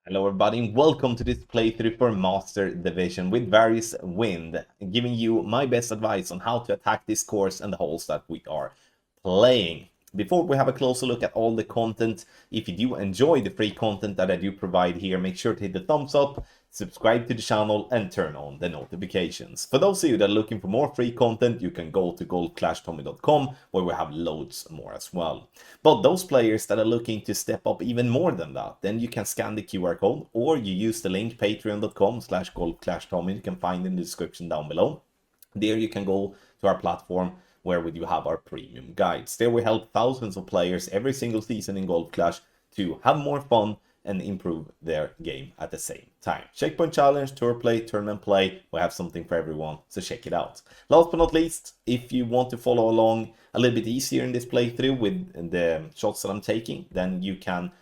Hello everybody and welcome to this playthrough for Master Division with various wind, giving you my best advice on how to attack this course and the holes that we are playing. Before we have a closer look at all the content, if you do enjoy the free content that I do provide here, make sure to hit the thumbs up, subscribe to the channel and turn on the notifications. For those of you that are looking for more free content, you can go to goldclashtommy.com where we have loads more as well. But those players that are looking to step up even more than that, then you can scan the QR code or you use the link patreon.com/goldclashtommy. You can find in the description down below. There you can go to our platform where we do have our premium guides. There we help thousands of players every single season in Gold Clash to have more fun and improve their game at the same time. Checkpoint challenge, tour play, tournament play, we have something for everyone, so check it out. Last but not least, if you want to follow along a little bit easier in this playthrough with the shots that I'm taking, then you can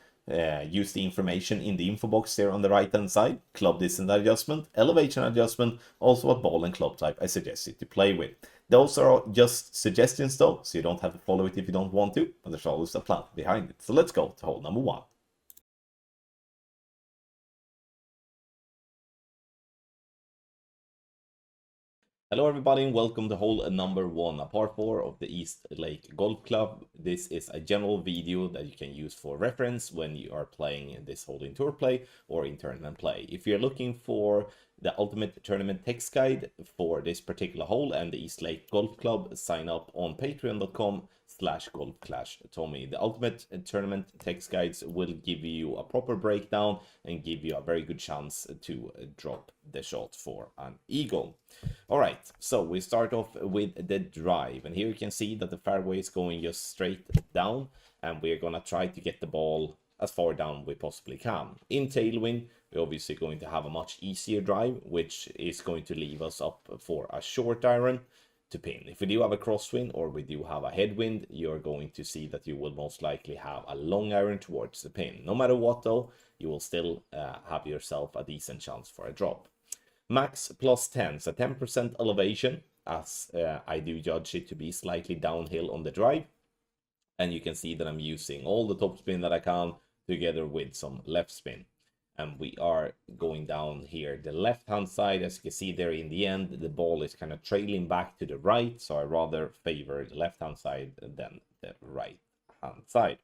use the information in the info box there on the right hand side. Club distance adjustment, elevation adjustment, also what ball and club type I suggest you to play with. Those are just suggestions though, so you don't have to follow it if you don't want to, but there's always a plan behind it. So let's go to hole number 1. Hello everybody and welcome to hole number 1, a par 4 of the East Lake Golf Club. This is a general video that you can use for reference when you are playing this hole in tour play or in tournament play. If you're looking for the ultimate tournament text guide for this particular hole and the East Lake Golf Club, sign up on patreon.com/golfclashtommy. The ultimate tournament text guides will give you a proper breakdown and give you a very good chance to drop the shot for an eagle. All right, so we start off with the drive, and here you can see that the fairway is going just straight down, and we're gonna try to get the ball as far down we possibly can. In tailwind, we're obviously going to have a much easier drive, which is going to leave us up for a short iron to pin. If we do have a crosswind or we do have a headwind, you're going to see that you will most likely have a long iron towards the pin. No matter what though, you will still have yourself a decent chance for a drop. Max +10, so 10% elevation, as I do judge it to be slightly downhill on the drive. And you can see that I'm using all the top spin that I can together with some left spin. And we are going down here the left hand side. As you can see there in the end, the ball is kind of trailing back to the right, so I rather favor the left hand side than the right hand side.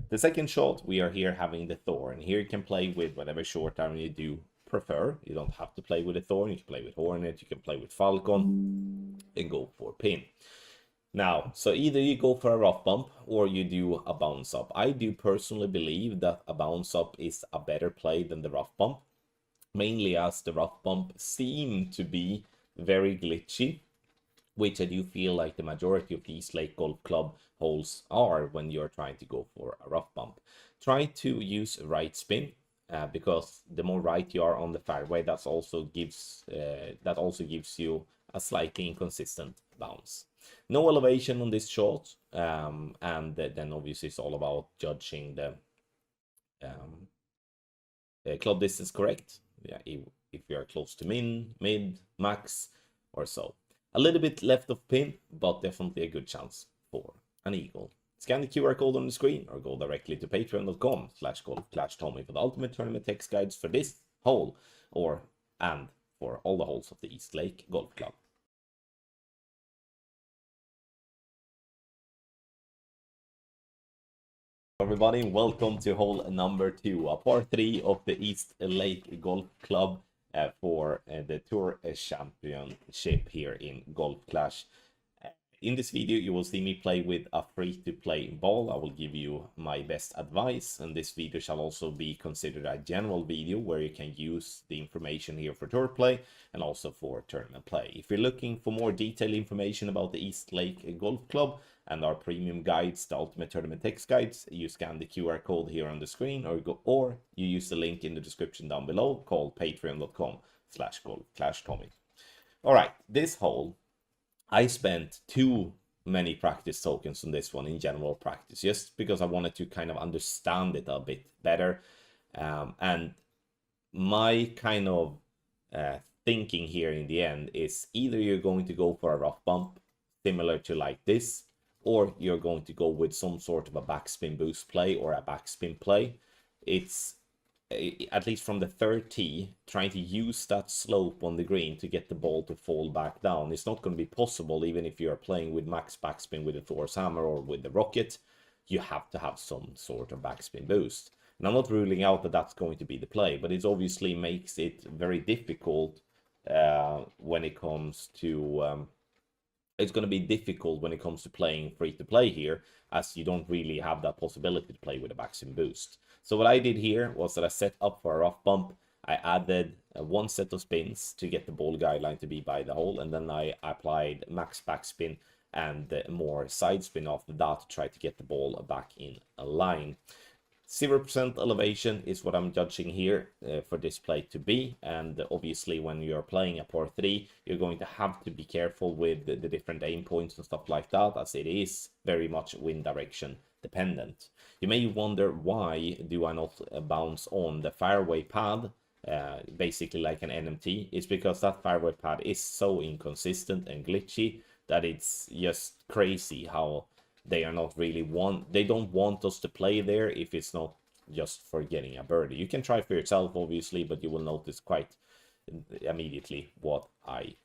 The second shot, we are here having the thorn. Here you can play with whatever short iron you do prefer. You don't have to play with a thorn, you can play with hornet, you can play with falcon and go for pin. Now, so either you go for a rough bump or you do a bounce up. I do personally believe that a bounce up is a better play than the rough bump, mainly as the rough bump seem to be very glitchy, which I do feel like the majority of these Lake Golf Club holes are when you're trying to go for a rough bump. Try to use right spin, because the more right you are on the fairway, that also gives you a slightly inconsistent bounce. No elevation on this shot, and then obviously it's all about judging the club distance correct. Yeah, if you are close to mid, max, or so. A little bit left of pin, but definitely a good chance for an eagle. Scan the QR code on the screen or go directly to patreon.com/golfclashtommy for the ultimate tournament text guides for this hole and for all the holes of the East Lake Golf Club. Everybody, welcome to hole number 2, a par 3 of the East Lake Golf Club for the Tour Championship here in Golf Clash. In this video, you will see me play with a free-to-play ball. I will give you my best advice, and this video shall also be considered a general video where you can use the information here for tour play and also for tournament play. If you're looking for more detailed information about the East Lake Golf Club and our premium guides, the ultimate tournament text guides, you scan the QR code here on the screen or you use the link in the description down below called patreon.com/golfclashtommy. All right, this hole, I spent too many practice tokens on this one in general practice, just because I wanted to kind of understand it a bit better. And my kind of thinking here in the end is either you're going to go for a rough bump similar to like this, or you're going to go with some sort of a backspin boost play or a backspin play. It's at least from the third tee, trying to use that slope on the green to get the ball to fall back down. It's not going to be possible, even if you're playing with max backspin with the Thor's hammer or with the rocket. You have to have some sort of backspin boost. And I'm not ruling out that that's going to be the play, but it obviously makes it very difficult when it comes to... it's going to be difficult when it comes to playing free-to-play here, as you don't really have that possibility to play with a backspin boost. So what I did here was that I set up for a rough bump. I added one set of spins to get the ball guideline to be by the hole, and then I applied max backspin and more side spin after that to try to get the ball back in a line. 0% elevation is what I'm judging here for this play to be, and obviously when you're playing a par 3, you're going to have to be careful with the different aim points and stuff like that, as it is very much wind direction dependent. You may wonder, why do I not bounce on the fairway pad, basically like an NMT? It's because that fairway pad is so inconsistent and glitchy that it's just crazy how they are not really they don't want us to play there if it's not just for getting a birdie. You can try for yourself, obviously, but you will notice quite immediately what I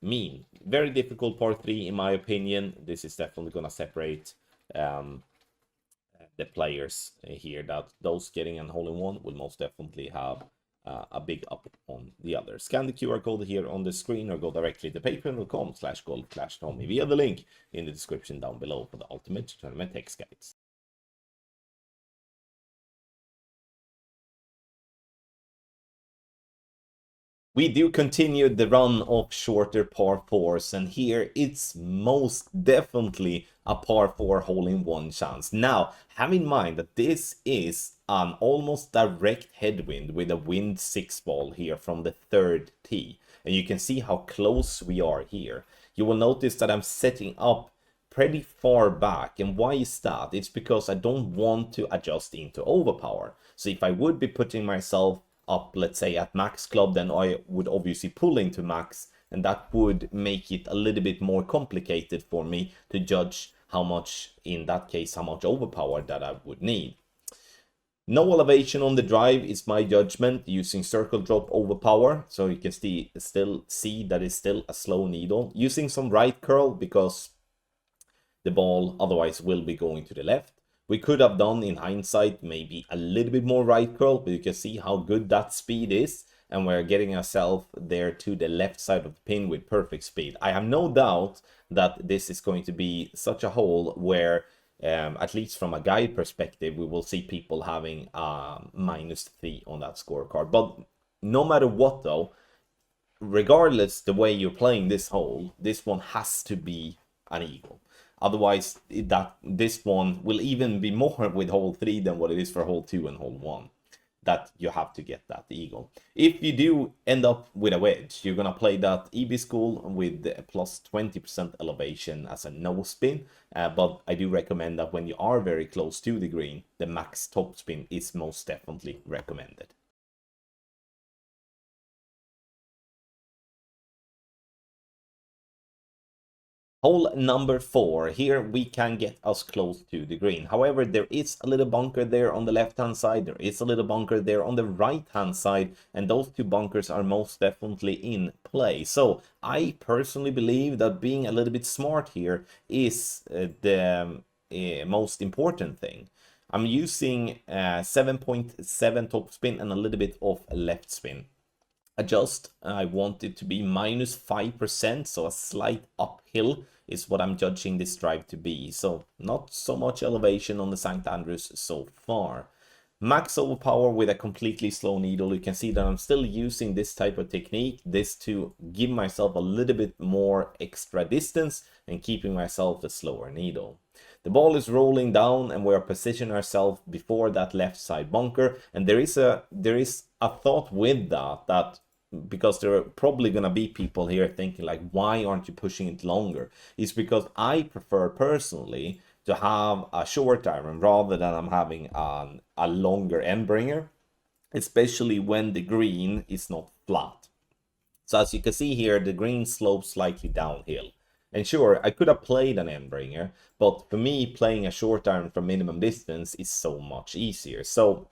mean. Very difficult par 3, in my opinion. This is definitely going to separate the players here, that those getting a hole-in-one will most definitely have a big up on the other. Scan the QR code here on the screen or go directly to patreon.com/golf-tommy via the link in the description down below for the ultimate tournament text guides. We do continue the run of shorter par 4s, and here it's most definitely a par 4 hole-in-one chance. Now, have in mind that this is an almost direct headwind with a wind 6 ball here from the third tee, and you can see how close we are here. You will notice that I'm setting up pretty far back, and why is that? It's because I don't want to adjust into overpower. So if I would be putting myself up, let's say at max club, then I would obviously pull into max, and that would make it a little bit more complicated for me to judge how much, in that case, how much overpower that I would need. No elevation on the drive is my judgment using circle drop overpower, so you can still see that it's still a slow needle. Using some right curl because the ball otherwise will be going to the left. We could have done, in hindsight, maybe a little bit more right curl, but you can see how good that speed is, and we're getting ourselves there to the left side of the pin with perfect speed. I have no doubt that this is going to be such a hole where, at least from a guide perspective, we will see people having -3 on that scorecard. But no matter what though, regardless the way you're playing this hole, this one has to be an eagle. Otherwise, this one will even be more with hole 3 than what it is for hole 2 and hole 1. That you have to get that eagle. If you do end up with a wedge, you're going to play that EB school with a plus 20% elevation as a no spin. But I do recommend that when you are very close to the green, the max top spin is most definitely recommended. Hole number 4, here we can get us close to the green. However, there is a little bunker there on the left hand side, there is a little bunker there on the right hand side, and those two bunkers are most definitely in play. So I personally believe that being a little bit smart here is the most important thing. I'm using 7.7 top spin and a little bit of left spin. Adjust, I want it to be -5%, so a slight uphill is what I'm judging this drive to be. So not so much elevation on the St. Andrews so far. Max overpower with a completely slow needle. You can see that I'm still using this type of technique, this to give myself a little bit more extra distance and keeping myself a slower needle. The ball is rolling down and we're positioning ourselves before that left side bunker, and there is a thought with that because there are probably going to be people here thinking like, why aren't you pushing it longer? It's because I prefer personally to have a short iron rather than I'm having a longer end bringer, especially when the green is not flat. So as you can see here, the green slopes slightly downhill. And sure, I could have played an end bringer, but for me, playing a short iron from minimum distance is so much easier. So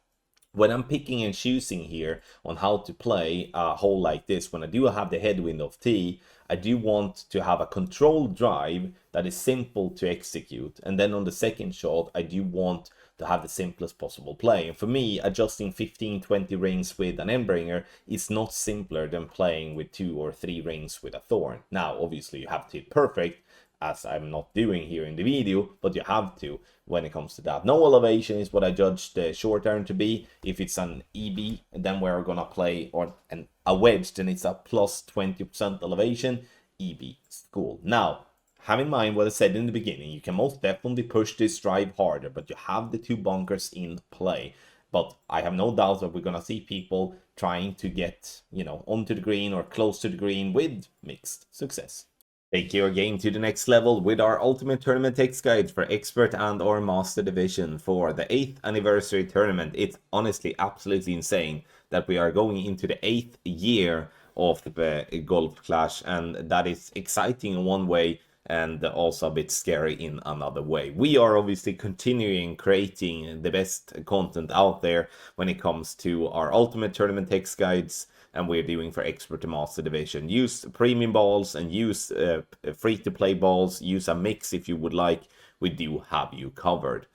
when I'm picking and choosing here on how to play a hole like this, when I do have the headwind of tee, I do want to have a controlled drive that is simple to execute. And then on the second shot, I do want to have the simplest possible play. And for me, adjusting 15-20 rings with an Endbringer is not simpler than playing with 2 or 3 rings with a Thorn. Now, obviously, you have to hit perfect, as I'm not doing here in the video, but you have to when it comes to that. No elevation is what I judge the short iron to be. If it's an EB, then we're gonna play, or a wedge, then it's a plus 20% elevation, EB school. Now, have in mind what I said in the beginning, you can most definitely push this drive harder, but you have the 2 bunkers in play. But I have no doubt that we're gonna see people trying to get, you know, onto the green or close to the green with mixed success. Take your game to the next level with our Ultimate Tournament text guide for Expert and or Master Division for the 8th anniversary tournament. It's honestly absolutely insane that we are going into the 8th year of the Golf Clash, and that is exciting in one way and also a bit scary in another way. We are obviously continuing creating the best content out there when it comes to our Ultimate Tournament text guides, and we're doing for Expert to Master Division. Use premium balls and use free-to-play balls. Use a mix if you would like. We do have you covered.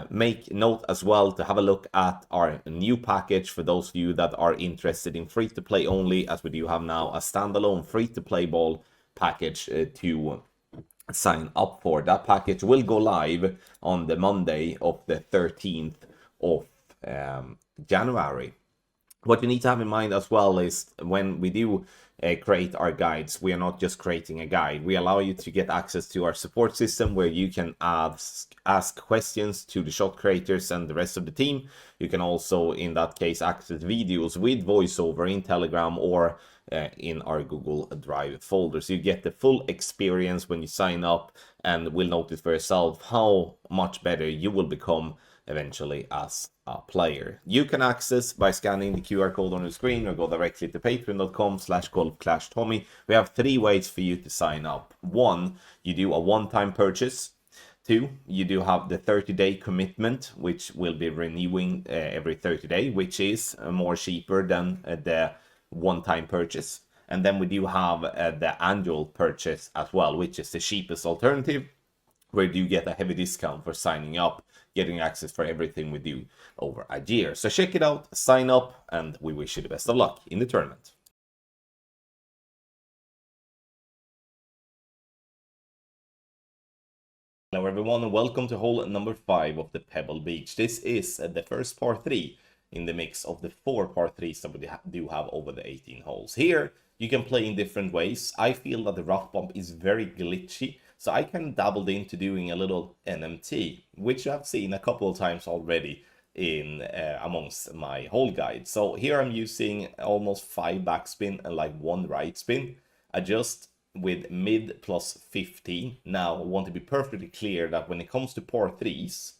Make note as well to have a look at our new package for those of you that are interested in free-to-play only, as we do have now a standalone free-to-play ball package to sign up for. That package will go live on the Monday of the 13th of January. What you need to have in mind as well is when we do create our guides, we are not just creating a guide. We allow you to get access to our support system where you can ask questions to the shot creators and the rest of the team. You can also, in that case, access videos with voiceover in Telegram or in our Google Drive folder. So you get the full experience when you sign up, and will notice for yourself how much better you will become eventually as a player. You can access by scanning the QR code on the screen or go directly to patreon.com/golfclashtommy. We have 3 ways for you to sign up. 1, you do a one-time purchase. 2, you do have the 30-day commitment, which will be renewing every 30 days, which is more cheaper than the one-time purchase. And then we do have the annual purchase as well, which is the cheapest alternative, where you get a heavy discount for signing up, getting access for everything we do over a year. So check it out, sign up, and we wish you the best of luck in the tournament. Hello everyone, and welcome to hole number 5 of the Pebble Beach. This is the first par 3 in the mix of the 4 par 3s that we do have over the 18 holes. Here, you can play in different ways. I feel that the rough bump is very glitchy, so I kind of dabbled into doing a little NMT, which I've seen a couple of times already in amongst my hole guide. So here I'm using almost 5 backspin and like 1 right spin. Adjust with mid plus 15. Now I want to be perfectly clear that when it comes to par 3s,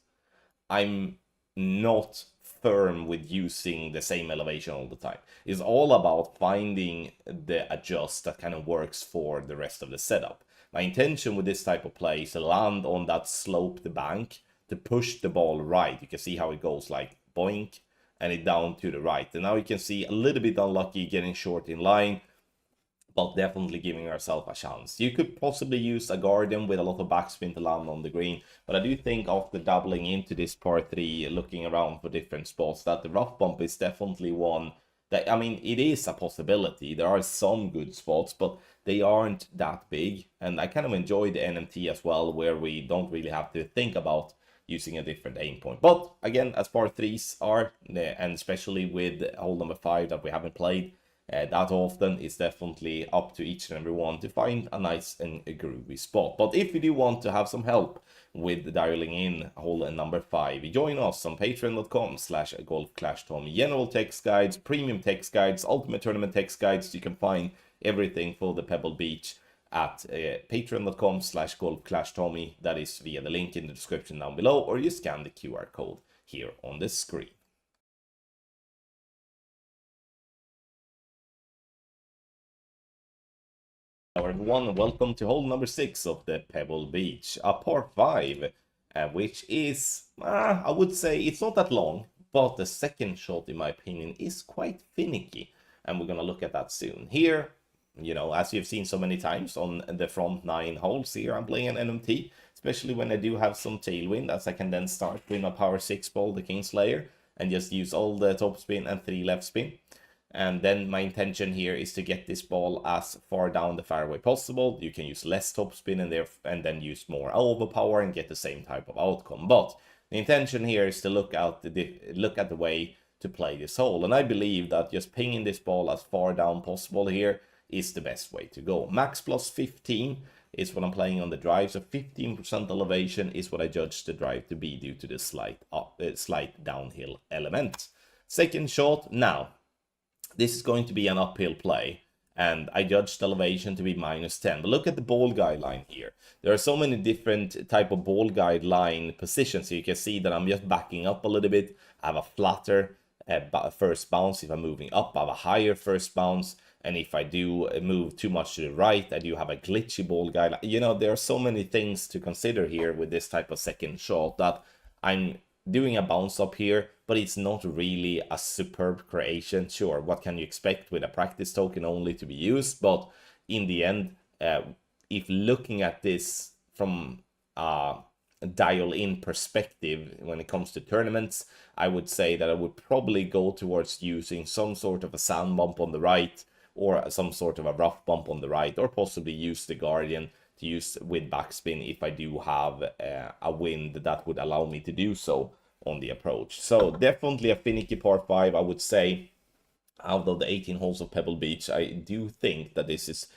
I'm not firm with using the same elevation all the time. It's all about finding the adjust that kind of works for the rest of the setup. My intention with this type of play is to land on that sloped bank to push the ball right. You can see how it goes like boink and it down to the right. And now you can see a little bit unlucky getting short in line, but definitely giving ourselves a chance. You could possibly use a Guardian with a lot of backspin to land on the green, but I do think after doubling into this par 3, looking around for different spots, that the rough bump is definitely one that, I mean, it is a possibility. There are some good spots, but they aren't that big. And I kind of enjoy the NMT as well, where we don't really have to think about using a different aim point. But again, as par 3s are, and especially with hole number 5 that we haven't played that often, it's definitely up to each and every one to find a nice and a groovy spot. But if you do want to have some help with dialing in hole number 5, join us on patreon.com/golfclashtommy. General text guides, premium text guides, ultimate tournament text guides. You can find everything for the Pebble Beach at patreon.com/golfclashtommy. That is via the link in the description down below, or you scan the QR code here on the screen. Hello everyone, and welcome to hole number 6 of the Pebble Beach, a par 5, which is, I would say it's not that long, but the second shot, in my opinion, is quite finicky, and we're going to look at that soon. Here, you know, as you've seen so many times on the front 9 holes here, I'm playing an NMT, especially when I do have some tailwind, as I can then start with my power 6 ball, the Kingslayer, and just use all the top spin and 3 left spin. And then my intention here is to get this ball as far down the fairway possible. You can use less topspin and then use more overpower and get the same type of outcome. But the intention here is to look at the way to play this hole. And I believe that just pinging this ball as far down possible here is the best way to go. Max plus 15 is what I'm playing on the drive. So 15% elevation is what I judge the drive to be due to the slight downhill element. Second shot now. This is going to be an uphill play, and I judged elevation to be -10. But look at the ball guideline here. There are so many different type of ball guideline positions. So you can see that I'm just backing up a little bit. I have a flatter first bounce. If I'm moving up, I have a higher first bounce. And if I do move too much to the right, I do have a glitchy ball guideline. You know, there are so many things to consider here with this type of second shot that I'm doing a bounce up here, but it's not really a superb creation. Sure, what can you expect with a practice token only to be used? But in the end, if looking at this from a dial-in perspective when it comes to tournaments, I would say that I would probably go towards using some sort of a sand bump on the right, or some sort of a rough bump on the right, or possibly use the Guardian to use with backspin if I do have a wind that would allow me to do so on the approach. So definitely a finicky par 5, I would say. Out of the 18 holes of Pebble Beach, I do think that this is,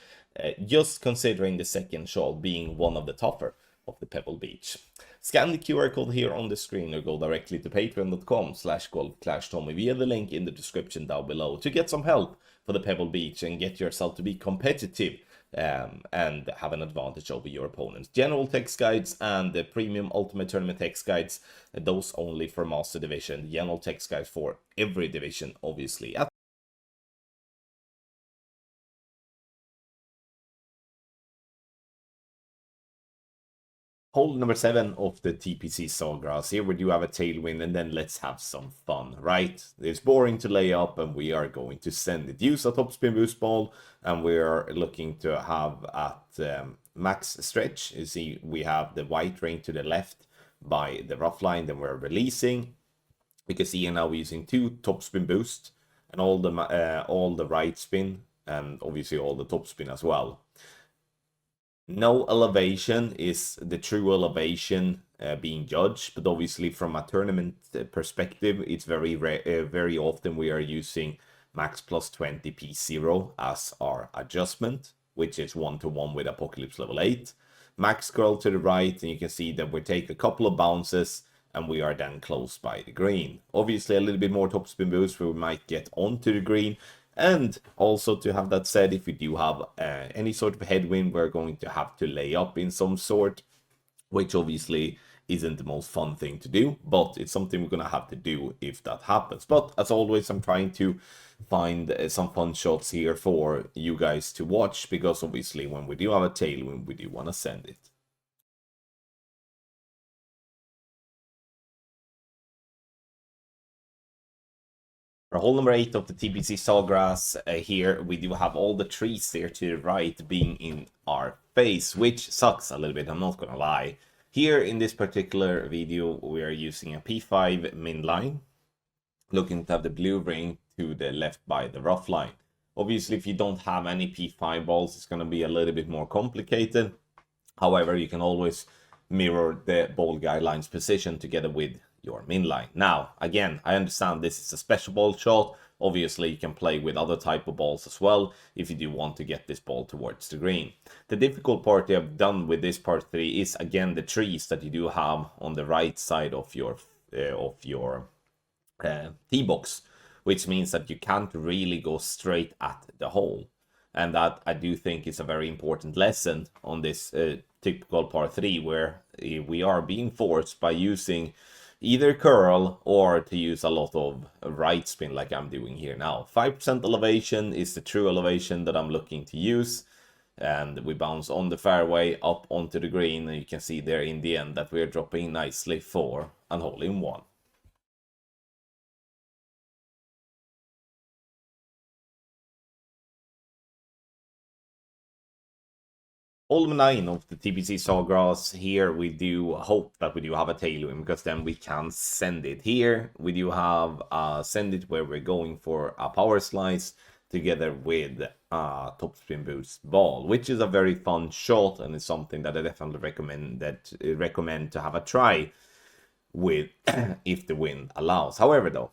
just considering the second shot, being one of the tougher of the Pebble Beach. Scan the QR code here on the screen or go directly to patreon.com/golfclashtommy via the link in the description down below to get some help for the Pebble Beach and get yourself to be competitive and have an advantage over your opponents. General text guides and the premium ultimate tournament text guides, those only for master division. General text guides for every division, obviously. Hole number 7 of the TPC Sawgrass. Here we do have a tailwind, and then let's have some fun, right? It's boring to lay up, and we are going to send it. Use a topspin boost ball, and we are looking to have at max stretch. You see, we have the white ring to the left by the rough line, then we're releasing. You can see here now we're using 2 topspin boost, and all the right spin, and obviously all the topspin as well. No elevation is the true elevation being judged, but obviously from a tournament perspective, it's very often we are using max plus 20 P0 as our adjustment, which is 1-to-1 with Apocalypse level 8. Max curl to the right, and you can see that we take a couple of bounces and we are then close by the green. Obviously a little bit more topspin boost, we might get onto the green. And also, to have that said, if we do have any sort of headwind, we're going to have to lay up in some sort, which obviously isn't the most fun thing to do, but it's something we're going to have to do if that happens. But as always, I'm trying to find some fun shots here for you guys to watch, because obviously when we do have a tailwind, we do want to send it. For hole number 8 of the TPC Sawgrass, here we do have all the trees there to the right being in our face, which sucks a little bit, I'm not gonna lie. Here in this particular video, we are using a P5 min line, looking to have the blue ring to the left by the rough line. Obviously, if you don't have any P5 balls, it's gonna be a little bit more complicated. However, you can always mirror the ball guidelines position together with your min line. Now, again, I understand this is a special ball shot. Obviously, you can play with other type of balls as well if you do want to get this ball towards the green. The difficult part you have done with this part 3 is, again, the trees that you do have on the right side of your tee box, which means that you can't really go straight at the hole. And that, I do think, is a very important lesson on this typical par 3, where we are being forced by using either curl or to use a lot of right spin like I'm doing here now. 5% elevation is the true elevation that I'm looking to use. And we bounce on the fairway up onto the green, and you can see there in the end that we're dropping nicely for an hole-in-one. Hole 9 of the TPC Sawgrass. Here we do hope that we do have a tailwind, because then we can send it. Here we do have send it where we're going for a power slice together with topspin boost ball, which is a very fun shot, and it's something that I definitely recommend to have a try with if the wind allows. However, though,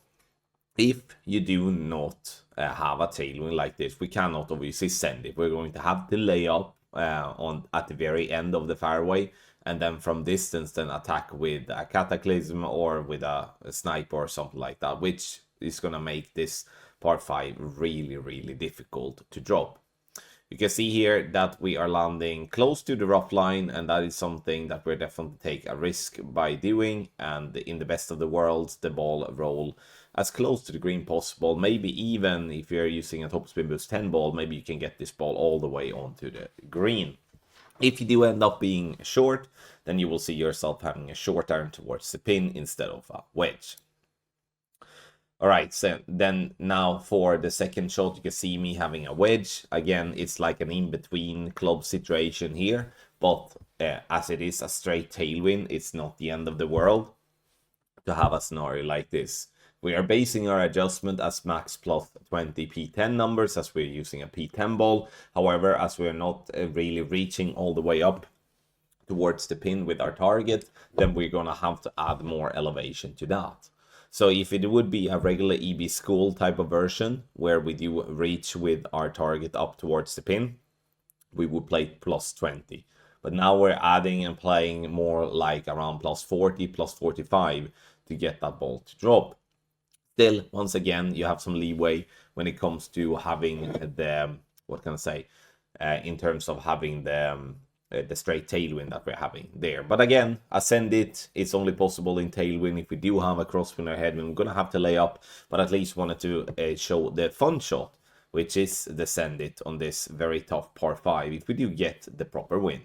if you do not have a tailwind like this, we cannot obviously send it. We're going to have to lay up at the very end of the fairway, and then from distance then attack with a cataclysm or with a sniper or something like that, which is going to make this par 5 really difficult to drop. You can see here that we are landing close to the rough line, and that is something that we're definitely take a risk by doing. And in the best of the worlds, the ball roll as close to the green possible. Maybe even if you're using a topspin boost 10 ball, maybe you can get this ball all the way onto the green. If you do end up being short, then you will see yourself having a short iron towards the pin instead of a wedge. Alright, so then now for the second shot, you can see me having a wedge. Again, it's like an in-between club situation here, but as it is a straight tailwind, it's not the end of the world to have a scenario like this. We are basing our adjustment as max plus 20 P10 numbers, as we're using a P10 ball. However, as we're not really reaching all the way up towards the pin with our target, then we're gonna have to add more elevation to that. So if it would be a regular EB school type of version, where we do reach with our target up towards the pin, we would play plus 20. But now we're adding and playing more like around plus 40, plus 45 to get that ball to drop. Still, once again, you have some leeway when it comes to having the, what can I say, in terms of having the straight tailwind that we're having there. But again, ascend it, it's only possible in tailwind. If we do have a crosswind or headwind, we're going to have to lay up, but at least wanted to show the fun shot, which is the send it on this very tough par 5 if we do get the proper wind.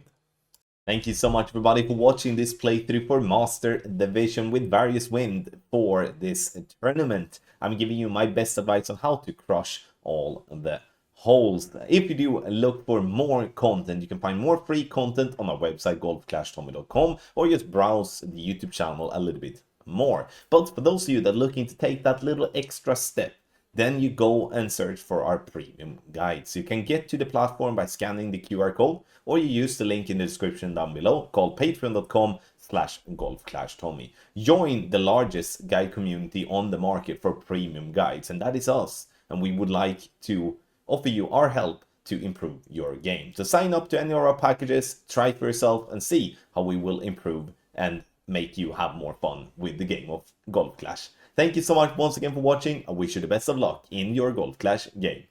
Thank you so much, everybody, for watching this playthrough for Master Division with various wind for this tournament. I'm giving you my best advice on how to crush all the holes. If you do look for more content, you can find more free content on our website golfclashtommy.com, or just browse the YouTube channel a little bit more. But for those of you that are looking to take that little extra step, then you go and search for our premium guides. You can get to the platform by scanning the QR code, or you use the link in the description down below called patreon.com/golfclashtommy. Join the largest guide community on the market for premium guides, and that is us. And we would like to offer you our help to improve your game. So sign up to any of our packages, try for yourself, and see how we will improve and make you have more fun with the game of Golf Clash. Thank you so much once again for watching. I wish you the best of luck in your Golf Clash game.